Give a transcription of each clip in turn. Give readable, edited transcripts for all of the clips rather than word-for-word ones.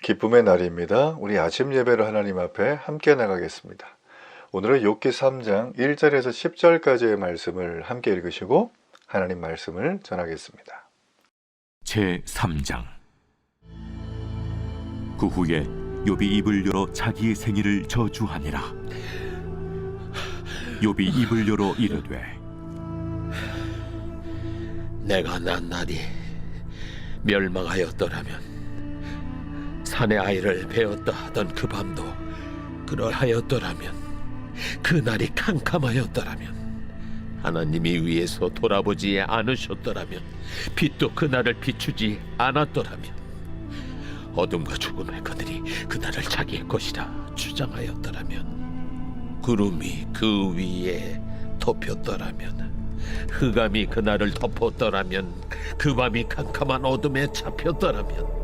기쁨의 날입니다. 우리 아침 예배로 하나님 앞에 함께 나가겠습니다. 오늘은 욥기 3장 1절에서 10절까지의 말씀을 함께 읽으시고 하나님 말씀을 전하겠습니다. 제 3장. 그 후에 욥이 입을 열어 자기의 생일을 저주하니라. 욥이 입을 열어 이르되, 내가 난 날이 멸망하였더라면, 산의 아이를 베었다 하던 그 밤도 그러하였더라면, 그 날이 캄캄하였더라면, 하나님이 위에서 돌아보지 않으셨더라면, 빛도 그 날을 비추지 않았더라면, 어둠과 죽음의 그들이 그 날을 자기의 것이라 주장하였더라면, 구름이 그 위에 덮였더라면, 흑암이 그 날을 덮었더라면, 그 밤이 캄캄한 어둠에 잡혔더라면,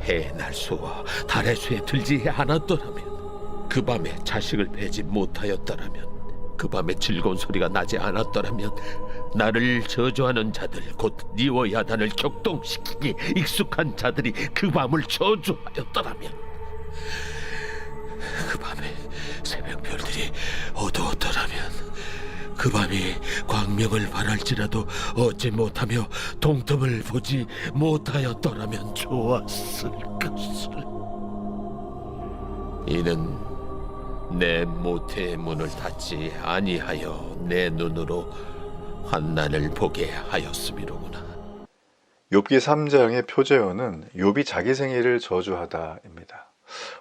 해의 날수와 달의 수에 들지 않았더라면, 그 밤에 자식을 베지 못하였더라면, 그 밤에 즐거운 소리가 나지 않았더라면, 나를 저주하는 자들 곧 니워 야단을 격동시키기 익숙한 자들이 그 밤을 저주하였더라면, 그 밤에 새벽별들이 어두웠더라면, 그 밤이 광명을 발할지라도 얻지 못하며 동틈을 보지 못하였더라면 좋았을 것을. 이는 내 모태의 문을 닫지 아니하여 내 눈으로 환난을 보게 하였음이로구나. 욥기 3장의 표제어는 욥이 자기 생일을 저주하다입니다.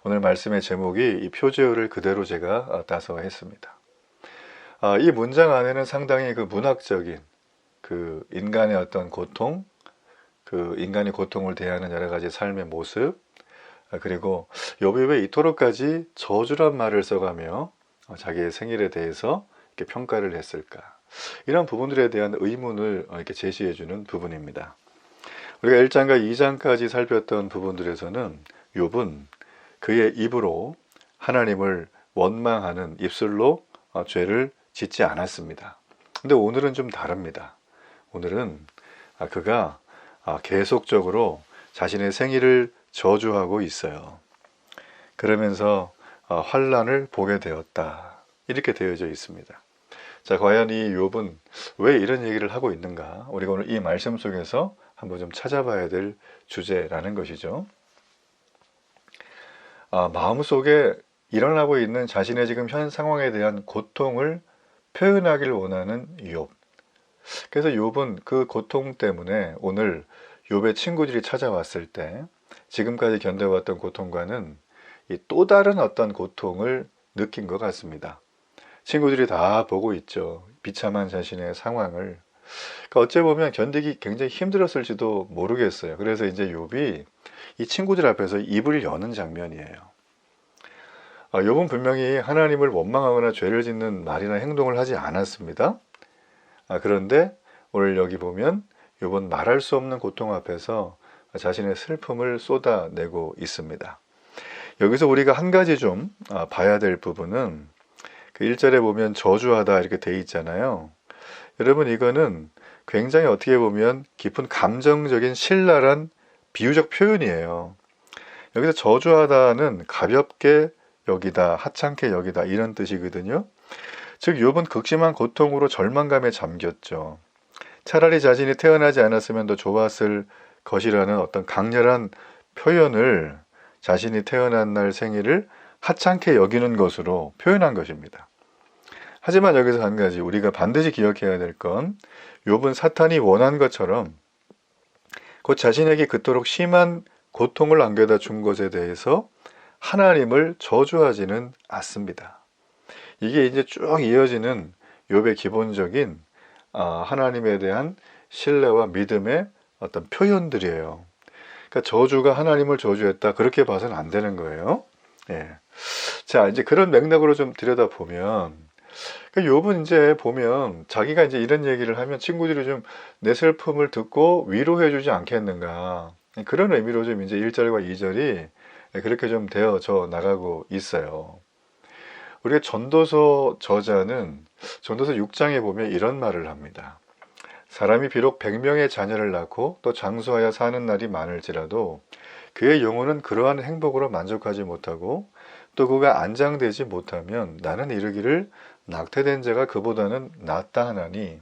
오늘 말씀의 제목이 이 표제어를 그대로 제가 따서 했습니다. 이 문장 안에는 상당히 그 문학적인 그 인간의 어떤 고통, 그 인간의 고통을 대하는 여러 가지 삶의 모습, 그리고 욥이 왜 이토록까지 저주란 말을 써가며 자기의 생일에 대해서 이렇게 평가를 했을까? 이런 부분들에 대한 의문을 이렇게 제시해주는 부분입니다. 우리가 1장과 2장까지 살폈던 부분들에서는 욥은 그의 입으로 하나님을 원망하는 입술로 죄를 짓지 않았습니다. 근데 오늘은 좀 다릅니다. 오늘은 그가 계속적으로 자신의 생일을 저주하고 있어요. 그러면서 환난을 보게 되었다. 이렇게 되어져 있습니다. 자, 과연 이 욥은 왜 이런 얘기를 하고 있는가? 우리가 오늘 이 말씀 속에서 한번 좀 찾아봐야 될 주제라는 것이죠. 마음속에 일어나고 있는 자신의 지금 현 상황에 대한 고통을 표현하기를 원하는 욥. 그래서 욥은 그 고통 때문에 오늘 욥의 친구들이 찾아왔을 때 지금까지 견뎌왔던 고통과는 또 다른 어떤 고통을 느낀 것 같습니다. 친구들이 다 보고 있죠. 비참한 자신의 상황을. 그러니까 어찌 보면 견디기 굉장히 힘들었을지도 모르겠어요. 그래서 이제 욥이 이 친구들 앞에서 입을 여는 장면이에요. 욥은 분명히 하나님을 원망하거나 죄를 짓는 말이나 행동을 하지 않았습니다. 그런데 오늘 여기 보면 욥은 말할 수 없는 고통 앞에서 자신의 슬픔을 쏟아내고 있습니다. 여기서 우리가 한 가지 좀 봐야 될 부분은 그 1절에 보면 저주하다 이렇게 돼 있잖아요. 여러분, 이거는 굉장히 어떻게 보면 깊은 감정적인 신랄한 비유적 표현이에요. 여기서 저주하다는 가볍게 여기다, 하찮게 여기다 이런 뜻이거든요. 즉 욥은 극심한 고통으로 절망감에 잠겼죠. 차라리 자신이 태어나지 않았으면 더 좋았을 것이라는 어떤 강렬한 표현을 자신이 태어난 날 생일을 하찮게 여기는 것으로 표현한 것입니다. 하지만 여기서 한 가지 우리가 반드시 기억해야 될 건 욥은 사탄이 원한 것처럼 곧 자신에게 그토록 심한 고통을 안겨다 준 것에 대해서 하나님을 저주하지는 않습니다. 이게 이제 쭉 이어지는 욥의 기본적인 하나님에 대한 신뢰와 믿음의 어떤 표현들이에요. 그러니까 저주가 하나님을 저주했다 그렇게 봐서는 안 되는 거예요. 예. 자, 이제 그런 맥락으로 좀 들여다보면 욥은 이제 보면 자기가 이제 이런 얘기를 하면 친구들이 좀 내 슬픔을 듣고 위로해 주지 않겠는가, 그런 의미로 좀 이제 1절과 2절이 그렇게 좀 되어져 나가고 있어요. 우리가 전도서 저자는 전도서 6장에 보면 이런 말을 합니다. 사람이 비록 100명의 자녀를 낳고 또 장수하여 사는 날이 많을지라도 그의 영혼은 그러한 행복으로 만족하지 못하고 또 그가 안장되지 못하면 나는 이르기를 낙태된 자가 그보다는 낫다 하나니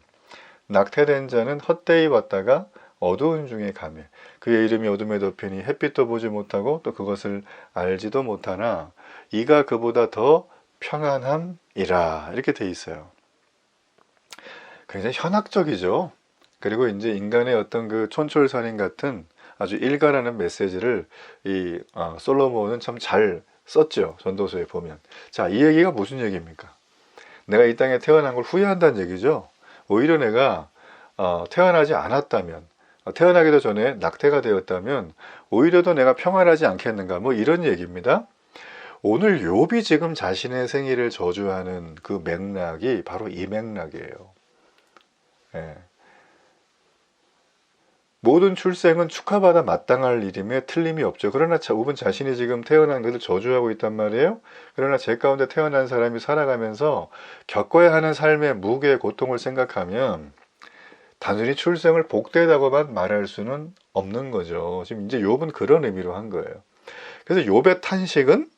낙태된 자는 헛되이 왔다가 어두운 중에 가매 그의 이름이 어둠에 덮이니 햇빛도 보지 못하고 또 그것을 알지도 못하나 이가 그보다 더 평안함이라 이렇게 돼 있어요. 굉장히 현학적이죠. 그리고 이제 인간의 어떤 그 촌철살인 같은 아주 일가라는 메시지를 이 솔로몬은 참 잘 썼죠. 전도서에 보면. 자, 이 얘기가 무슨 얘기입니까? 내가 이 땅에 태어난 걸 후회한다는 얘기죠. 오히려 내가 태어나지 않았다면, 태어나기도 전에 낙태가 되었다면 오히려 더 내가 평안하지 않겠는가, 뭐 이런 얘기입니다. 오늘 욥이 지금 자신의 생일을 저주하는 그 맥락이 바로 이 맥락이에요. 예. 모든 출생은 축하받아 마땅할 일임에 틀림이 없죠. 그러나 욥은 자신이 지금 태어난 것을 저주하고 있단 말이에요. 그러나 제 가운데 태어난 사람이 살아가면서 겪어야 하는 삶의 무게, 고통을 생각하면 단순히 출생을 복되다고만 말할 수는 없는 거죠. 지금 이제 욥은 그런 의미로 한 거예요. 그래서 욥의 탄식은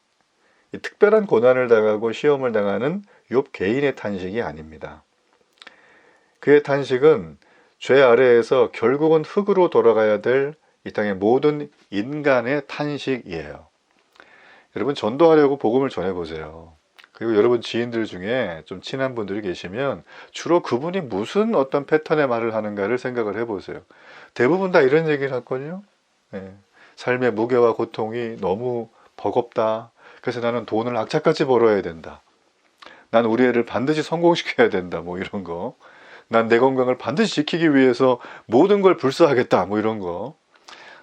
이 특별한 고난을 당하고 시험을 당하는 욥 개인의 탄식이 아닙니다. 그의 탄식은 죄 아래에서 결국은 흙으로 돌아가야 될 이 땅의 모든 인간의 탄식이에요. 여러분 전도하려고 복음을 전해보세요. 그리고 여러분 지인들 중에 좀 친한 분들이 계시면 주로 그분이 무슨 어떤 패턴의 말을 하는가를 생각을 해보세요. 대부분 다 이런 얘기를 하거든요. 네. 삶의 무게와 고통이 너무 버겁다. 그래서 나는 돈을 악착같이 벌어야 된다. 난 우리 애를 반드시 성공시켜야 된다. 뭐 이런 거. 난 내 건강을 반드시 지키기 위해서 모든 걸 불사하겠다. 뭐 이런 거.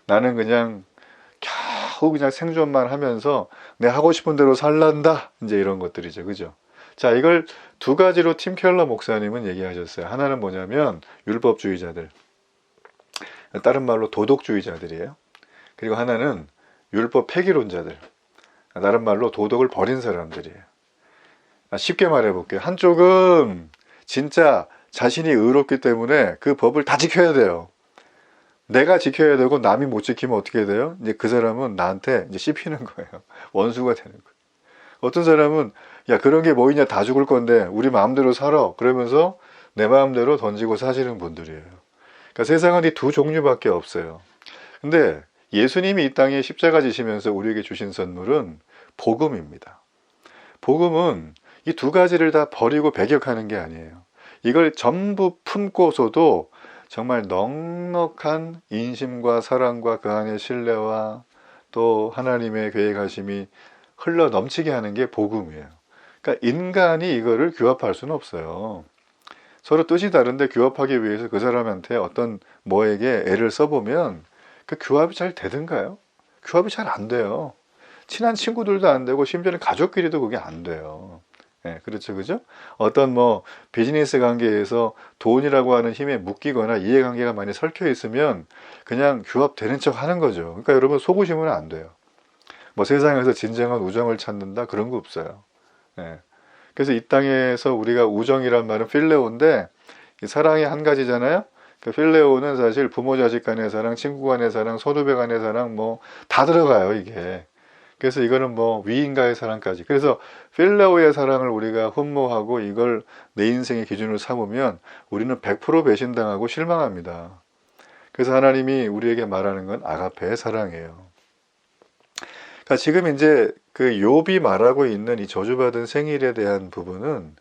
나는 그냥 겨우 그냥 생존만 하면서 내 하고 싶은 대로 살란다. 이제 이런 것들이죠. 그죠? 자, 이걸 두 가지로 팀 켈러 목사님은 얘기하셨어요. 하나는 뭐냐면 율법주의자들. 다른 말로 도덕주의자들이에요. 그리고 하나는 율법 폐기론자들. 다른 말로 도덕을 버린 사람들이에요. 쉽게 말해볼게요. 한쪽은 진짜 자신이 의롭기 때문에 그 법을 다 지켜야 돼요. 내가 지켜야 되고 남이 못 지키면 어떻게 돼요? 이제 그 사람은 나한테 이제 씹히는 거예요. 원수가 되는 거예요. 어떤 사람은 야 그런 게 뭐 있냐 다 죽을 건데 우리 마음대로 살아 그러면서 내 마음대로 던지고 사시는 분들이에요. 그러니까 세상은 이 두 종류밖에 없어요. 근데 예수님이 이 땅에 십자가 지시면서 우리에게 주신 선물은 복음입니다. 복음은 이 두 가지를 다 버리고 배격하는 게 아니에요. 이걸 전부 품고서도 정말 넉넉한 인심과 사랑과 그 안에 신뢰와 또 하나님의 계획하심이 흘러 넘치게 하는 게 복음이에요. 그러니까 인간이 이거를 규합할 수는 없어요. 서로 뜻이 다른데 규합하기 위해서 그 사람한테 어떤 뭐에게 애를 써보면 그 규합이 잘 되든가요? 규합이 잘 안 돼요. 친한 친구들도 안 되고 심지어는 가족끼리도 그게 안 돼요. 예, 그렇죠, 그죠? 어떤 뭐 비즈니스 관계에서 돈이라고 하는 힘에 묶이거나 이해관계가 많이 설켜 있으면 그냥 규합되는 척 하는 거죠. 그러니까 여러분 속으시면 안 돼요. 뭐 세상에서 진정한 우정을 찾는다 그런 거 없어요. 예. 그래서 이 땅에서 우리가 우정이란 말은 필레오인데 사랑이 한 가지잖아요. 그 필레오는 사실 부모 자식 간의 사랑, 친구 간의 사랑, 선후배 간의 사랑 뭐 다 들어가요 이게. 그래서 이거는 뭐 위인과의 사랑까지. 그래서 필레오의 사랑을 우리가 흠모하고 이걸 내 인생의 기준으로 삼으면 우리는 100% 배신당하고 실망합니다. 그래서 하나님이 우리에게 말하는 건 아가페의 사랑이에요. 그러니까 지금 이제 그 욥이 말하고 있는 이 저주받은 생일에 대한 부분은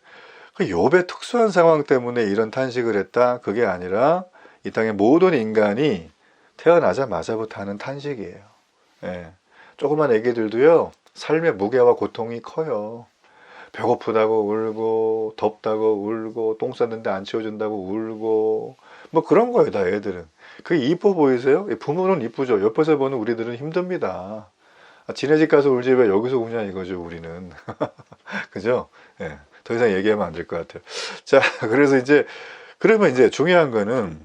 그 욥의 특수한 상황 때문에 이런 탄식을 했다. 그게 아니라 이 땅의 모든 인간이 태어나자마자부터 하는 탄식이에요. 예. 조그만 애기들도요 삶의 무게와 고통이 커요. 배고프다고 울고 덥다고 울고 똥 쌌는데 안 치워준다고 울고 뭐 그런 거예요 다 애들은. 그게 이뻐 보이세요? 부모는 이쁘죠. 옆에서 보는 우리들은 힘듭니다. 지네 집 가서 울지 왜 여기서 우냐 이거죠 우리는. 그죠? 예. 더 이상 얘기하면 안 될 것 같아요. 자, 그래서 이제 그러면 이제 중요한 거는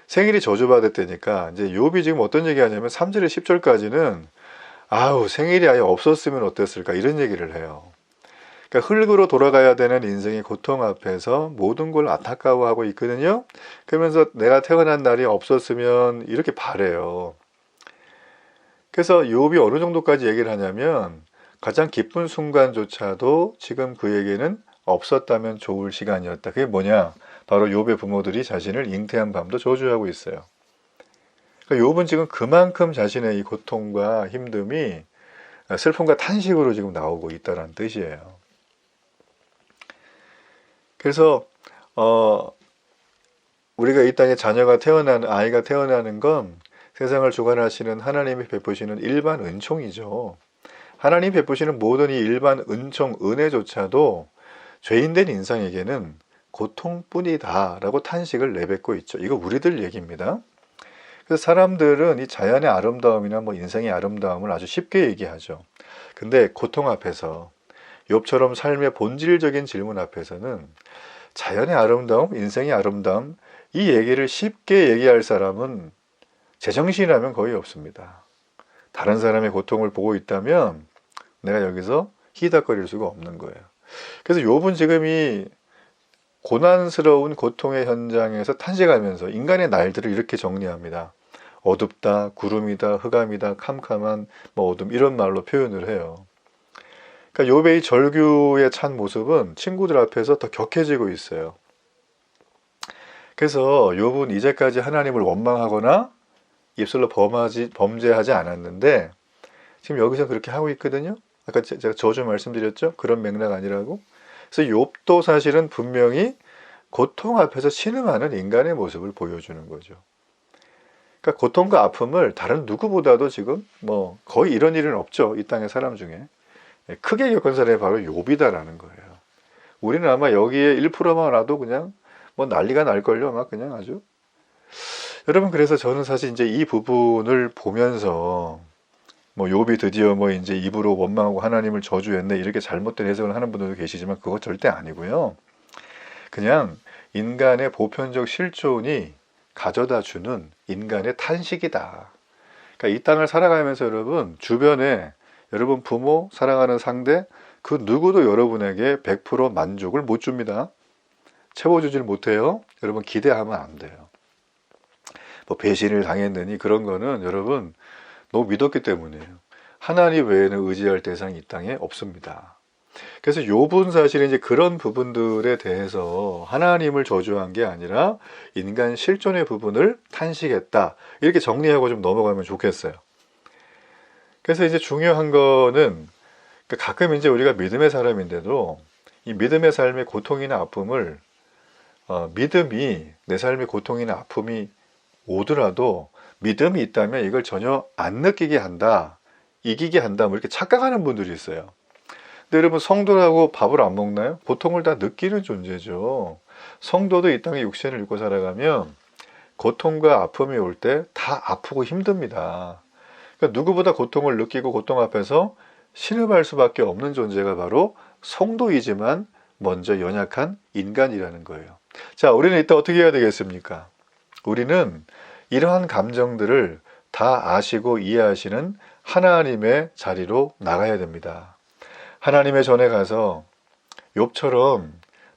생일이 저주받았다니까 이제 욥이 지금 어떤 얘기 하냐면 3절에 10절까지는 아우 생일이 아예 없었으면 어땠을까 이런 얘기를 해요. 그러니까 흙으로 돌아가야 되는 인생의 고통 앞에서 모든 걸 안타까워하고 있거든요. 그러면서 내가 태어난 날이 없었으면 이렇게 바래요. 그래서 욥이 어느 정도까지 얘기를 하냐면 가장 기쁜 순간조차도 지금 그에게는 없었다면 좋을 시간이었다. 그게 뭐냐? 바로 욥의 부모들이 자신을 잉태한 밤도 저주하고 있어요. 그러니까 욥은 지금 그만큼 자신의 이 고통과 힘듦이 슬픔과 탄식으로 지금 나오고 있다는 뜻이에요. 그래서 우리가 이 땅에 아이가 태어나는 건 세상을 주관하시는 하나님이 베푸시는 일반 은총이죠. 하나님 베푸시는 모든 이 일반 은총, 은혜조차도 죄인된 인상에게는 고통뿐이다 라고 탄식을 내뱉고 있죠. 이거 우리들 얘기입니다. 그래서 사람들은 이 자연의 아름다움이나 뭐 인생의 아름다움을 아주 쉽게 얘기하죠. 근데 고통 앞에서, 욥처럼 삶의 본질적인 질문 앞에서는 자연의 아름다움, 인생의 아름다움, 이 얘기를 쉽게 얘기할 사람은 제정신이라면 거의 없습니다. 다른 사람의 고통을 보고 있다면 내가 여기서 희닥거릴 수가 없는 거예요. 그래서 욥은 지금 이 고난스러운 고통의 현장에서 탄식하면서 인간의 날들을 이렇게 정리합니다. 어둡다, 구름이다, 흑암이다, 캄캄한 어둠, 이런 말로 표현을 해요. 그러니까 욥의 절규에 찬 모습은 친구들 앞에서 더 격해지고 있어요. 그래서 욥은 이제까지 하나님을 원망하거나 입술로 범죄하지 않았는데 지금 여기서 그렇게 하고 있거든요. 아까 제가 저주 말씀드렸죠? 그런 맥락 아니라고. 그래서 욥도 사실은 분명히 고통 앞에서 신음하는 인간의 모습을 보여주는 거죠. 그러니까 고통과 아픔을 다른 누구보다도 지금 거의 이런 일은 없죠. 이 땅의 사람 중에. 크게 겪은 사람이 바로 욥이다라는 거예요. 우리는 아마 여기에 1%만 와도 그냥 난리가 날걸요. 아마 그냥 아주. 여러분, 그래서 저는 사실 이제 이 부분을 보면서 욥이 드디어 이제 입으로 원망하고 하나님을 저주했네, 이렇게 잘못된 해석을 하는 분들도 계시지만 그거 절대 아니고요. 그냥 인간의 보편적 실존이 가져다 주는 인간의 탄식이다. 그러니까 이 땅을 살아가면서 여러분 주변에 여러분 부모, 사랑하는 상대, 그 누구도 여러분에게 100% 만족을 못 줍니다. 채워주질 못해요. 여러분 기대하면 안 돼요. 배신을 당했느니 그런 거는 여러분 너무 믿었기 때문이에요. 하나님 외에는 의지할 대상이 이 땅에 없습니다. 그래서 욥은 사실 이제 그런 부분들에 대해서 하나님을 저주한 게 아니라 인간 실존의 부분을 탄식했다. 이렇게 정리하고 좀 넘어가면 좋겠어요. 그래서 이제 중요한 거는 가끔 이제 우리가 믿음의 사람인데도 이 믿음의 삶의 고통이나 아픔을 믿음이 내 삶의 고통이나 아픔이 오더라도 믿음이 있다면 이걸 전혀 안 느끼게 한다, 이기게 한다, 이렇게 착각하는 분들이 있어요. 근데 여러분, 성도라고 밥을 안 먹나요? 고통을 다 느끼는 존재죠. 성도도 이 땅에 육신을 입고 살아가면 고통과 아픔이 올 때 다 아프고 힘듭니다. 그러니까 누구보다 고통을 느끼고 고통 앞에서 신음할 수밖에 없는 존재가 바로 성도이지만 먼저 연약한 인간이라는 거예요. 자, 우리는 이따 어떻게 해야 되겠습니까? 우리는 이러한 감정들을 다 아시고 이해하시는 하나님의 자리로 나가야 됩니다. 하나님의 전에 가서 욥처럼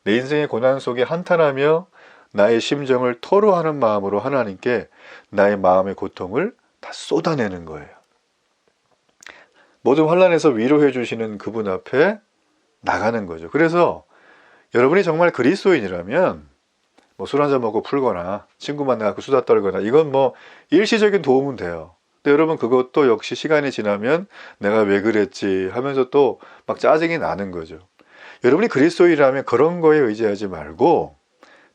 내 인생의 고난 속에 한탄하며 나의 심정을 토로하는 마음으로 하나님께 나의 마음의 고통을 다 쏟아내는 거예요. 모든 환난에서 위로해 주시는 그분 앞에 나가는 거죠. 그래서 여러분이 정말 그리스도인이라면 술 한잔 먹고 풀거나 친구 만나서 수다 떨거나 이건 일시적인 도움은 돼요. 근데 여러분, 그것도 역시 시간이 지나면 내가 왜 그랬지 하면서 또 막 짜증이 나는 거죠. 여러분이 그리스도인이라면 그런 거에 의지하지 말고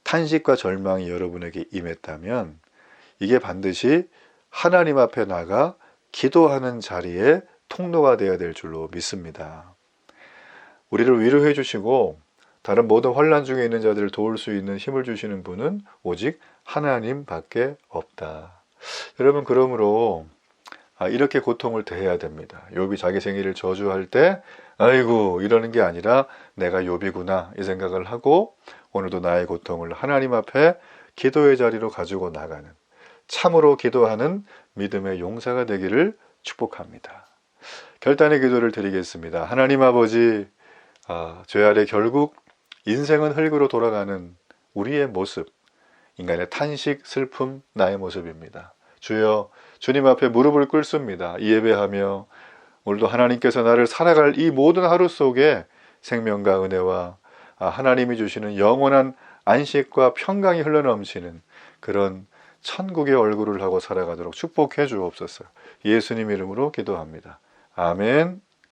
탄식과 절망이 여러분에게 임했다면 이게 반드시 하나님 앞에 나가 기도하는 자리에 통로가 되어야 될 줄로 믿습니다. 우리를 위로해 주시고 다른 모든 환난 중에 있는 자들을 도울 수 있는 힘을 주시는 분은 오직 하나님밖에 없다. 여러분, 그러므로 이렇게 고통을 대해야 됩니다. 욥이 자기 생일을 저주할 때 아이고 이러는 게 아니라 내가 욥이구나 이 생각을 하고 오늘도 나의 고통을 하나님 앞에 기도의 자리로 가지고 나가는, 참으로 기도하는 믿음의 용사가 되기를 축복합니다. 결단의 기도를 드리겠습니다. 하나님 아버지, 죄 아래 결국 인생은 흙으로 돌아가는 우리의 모습, 인간의 탄식, 슬픔, 나의 모습입니다. 주여, 주님 앞에 무릎을 꿇습니다. 이 예배하며 오늘도 하나님께서 나를 살아갈 이 모든 하루 속에 생명과 은혜와 하나님이 주시는 영원한 안식과 평강이 흘러넘치는 그런 천국의 얼굴을 하고 살아가도록 축복해 주옵소서. 예수님 이름으로 기도합니다. 아멘.